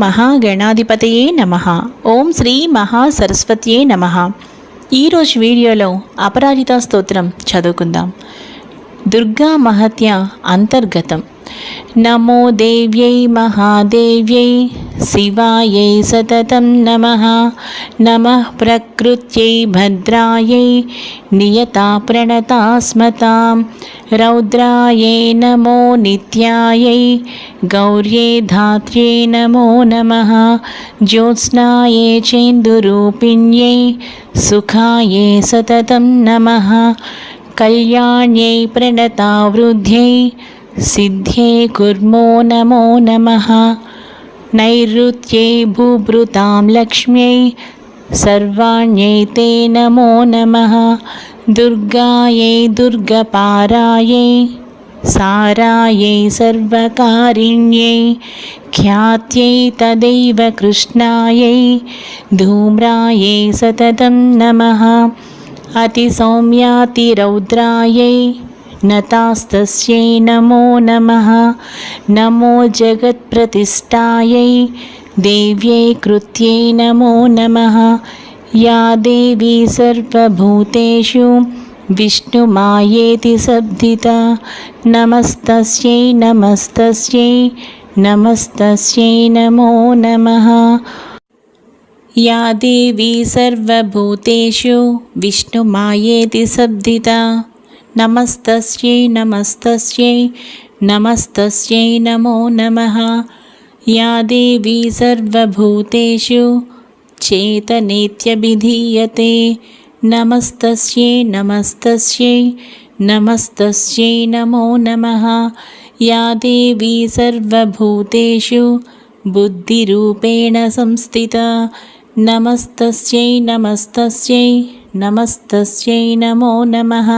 మహాగణాధిపతయే నమః. ఓం శ్రీ మహాసరస్వత్యే నమః. ఈరోజు వీడియోలో అపరాజిత స్తోత్రం చదువుకుందాం. దుర్గా మహత్య అంతర్గతం. నమో దేవ్యై మహాదేవ్యై శివాయై సతతం నమః. నమః ప్రకృత్యై భద్రాయై నియతా ప్రణతాస్మతాం. రౌద్రాయై నమో నిత్యాయై గౌర్యే ధాత్ర్యై నమో నమః. జ్యోత్స్నాయై చేందురూపిణ్యై సుఖాయై సతతం నమః. కళ్యాణ్యై ప్రణతావృద్ధ్యై సిద్ధ్యై కుర్మో నమో నమః. నైరుత్యై భూభృతాం లక్ష్మ్యై సర్వాణ్యై తే నమో నమః. దుర్గాయై దుర్గపారాయై సారాయై సర్వకారిణ్యై ఖ్యాత్యై తదైవ కృష్ణాయై ధూమ్రాయై సతతం నమః. అతిసౌమ్యాతిరౌద్రాయై నతాస్తస్యై నమో నమః. నమో జగత్ప్రతిష్టాయై దేవ్యై కృత్యై నమో నమః. యా దేవీ సర్వభూతేషు విష్ణుమాయేతి శబ్దితా. నమస్తస్యై నమస్తస్యై నమస్తస్యై నమో నమః. యా దేవీ సర్వభూతేషు విష్ణుమాయేతి శబ్దితా. నమస్తస్యై నమస్తస్యై నమస్తస్యై నమో నమః. యా దేవీ సర్వభూతేషు చేతనేత్యభిధీయతే. నమస్తస్యై నమస్తస్యై నమస్తస్యై నమో నమః. యా దేవీ సర్వభూతేషు బుద్ధిరూపేణ సంస్థితా. నమస్తస్యై నమస్తస్యై నమస్తస్యై నమో నమః.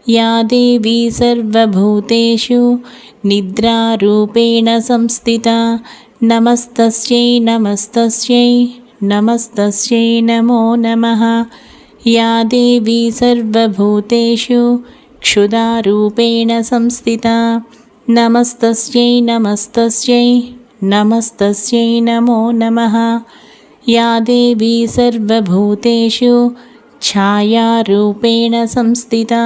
యా దేవీ సర్వభూతేషు నిద్రారూపేణ సంస్థితా. నమస్తస్యై నమస్తస్యై నమస్తస్యై నమో నమః. యా దేవీ సర్వభూతేషు క్షుధారూపేణ సంస్థితా. నమస్తస్యై నమస్తస్యై నమస్తస్యై నమో నమః. యా దేవీ సర్వభూతేషు ఛాయారూపేణ సంస్థితా.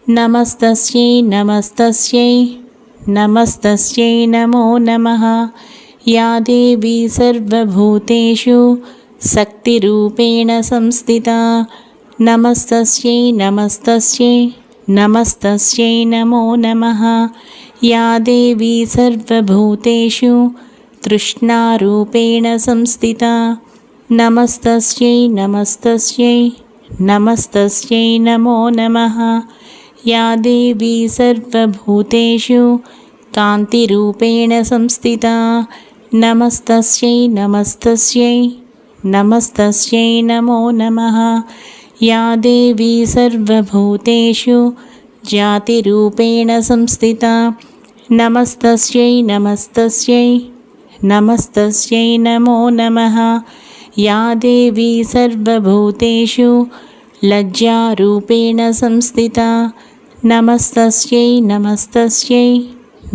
నమస్తస్యై నమస్తస్యై నమస్తస్యై నమో నమః. యా దేవీ సర్వభూతేషు శక్తిరూపేణ సంస్థితా. నమస్తస్యై నమస్తస్యై నమస్తస్యై నమో నమః. యా దేవీ సర్వభూతేషు తృష్ణారూపేణ సంస్థితా. నమస్తస్యై నమస్తస్యై నమస్తస్యై నమో నమః. యా దేవీ సర్వభూతేషు కాంతిరూపేణ సంస్థితా. నమస్తస్యై నమస్తస్యై నమస్తస్యై నమో నమః. యా దేవీ సర్వభూతేషు జాతిరూపేణ సంస్థితా. నమస్తస్యై నమస్తస్యై నమస్తస్యై నమో నమః. యా దేవీ సర్వభూతేషు లజ్జారూపేణ సంస్థితా. నమస్తస్యై నమస్తస్యై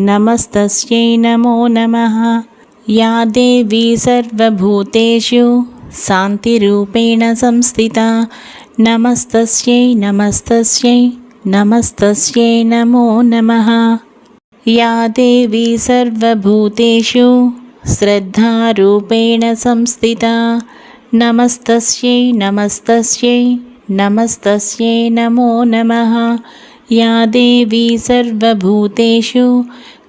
నమస్తస్యై నమో నమః. యా దేవీ సర్వభూతేషు శాంతిరూపేణ సంస్థితా. నమస్తస్యై నమస్తస్యై నమస్తస్యై నమో నమః. యా దేవీ సర్వభూతేషు శ్రద్ధారూపేణ సంస్థితా. నమస్తస్యై నమస్తస్యై నమస్తస్యై నమో నమః. యా దేవీ సర్వభూతేషు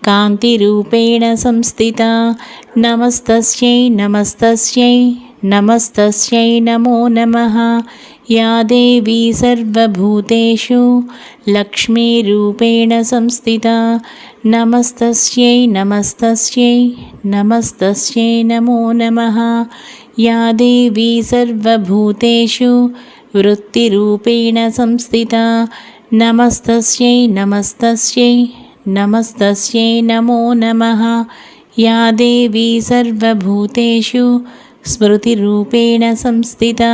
కాంతిరూపేణ సంస్థితా. నమస్తస్యై నమస్తస్యై నమస్తస్యై నమో నమః. యా దేవీ సర్వభూతేషు లక్ష్మీరూపేణ సంస్థితా. నమస్తస్యై నమస్తస్యై నమస్తస్యై నమో నమః. యా దేవీ సర్వభూతేషు వృత్తిరూపేణ సంస్థితా. నమస్తస్యై నమస్తస్యై నమస్తస్యై నమో నమః. యా దేవీ సర్వభూతేషు స్మృతిరూపేణ సంస్థితా.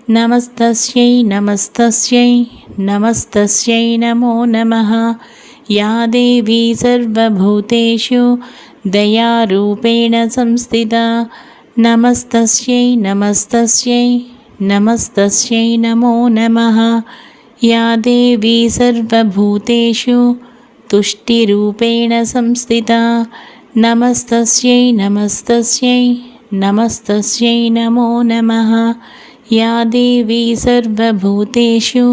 నమస్తస్యై నమస్తస్యై నమస్తస్యై నమో నమః. या देवी सर्वभूतेषु दयारूपेण संस्थिता नमस्तस्यै नमस्तस्यै नमस्तस्यै नमो नमः या देवी सर्वभूतेषु तुष्टिरूपेण संस्थिता नमस्तस्यै नमस्तस्यै नमस्तस्यै नमो नमः या देवी सर्वभूतेषु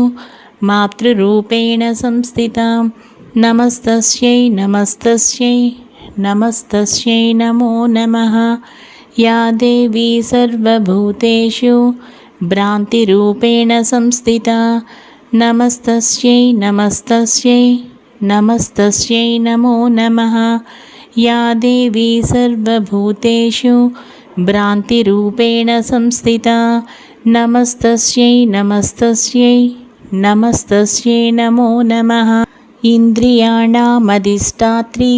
मातृरूपेण संस्थिता नमस्तस्यै नमस्तस्यै नमस्तस्यै नमो नमः या देवी सर्वभूतेषु भ्रान्तिरूपेण संस्थिता नमस्तस्यै नमस्तस्यै नमस्तस्यै नमो नमः या देवी सर्वभूतेषु भ्रान्तिरूपेण संस्थिता नमस्तस्यै नमस्तस्यै नमस्तस्यै नमो नमः इन्द्रियाणामधिष्ठात्री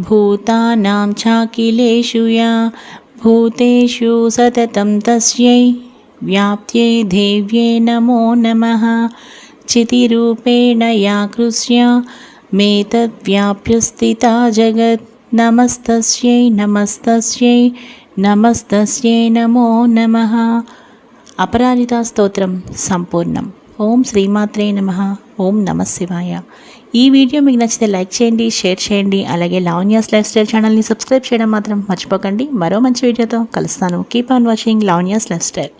भूतानां चाखिलेषु या भूतेषु सततं तस्यै व्याप्त्यै देव्यै नमो नमः चितिरूपेण या कृष्या मेतद्व्याप्य स्थिता जगत् नमस्तस्यै नमस्तस्यै नमस्तस्यै नमो नमः అపరాజితా స్తోత్రం సంపూర్ణం. ఓం శ్రీమాత్రే నమః. ఓం నమః శివాయ. ఈ వీడియో మీకు నచ్చితే లైక్ చేయండి, షేర్ చేయండి. అలాగే లావణ్యాస్ లైఫ్ స్టైల్ ఛానల్ని సబ్స్క్రైబ్ చేయడం మాత్రం మర్చిపోకండి. మరో మంచి వీడియోతో కలుస్తాను. Keep on watching Lavanya's life style.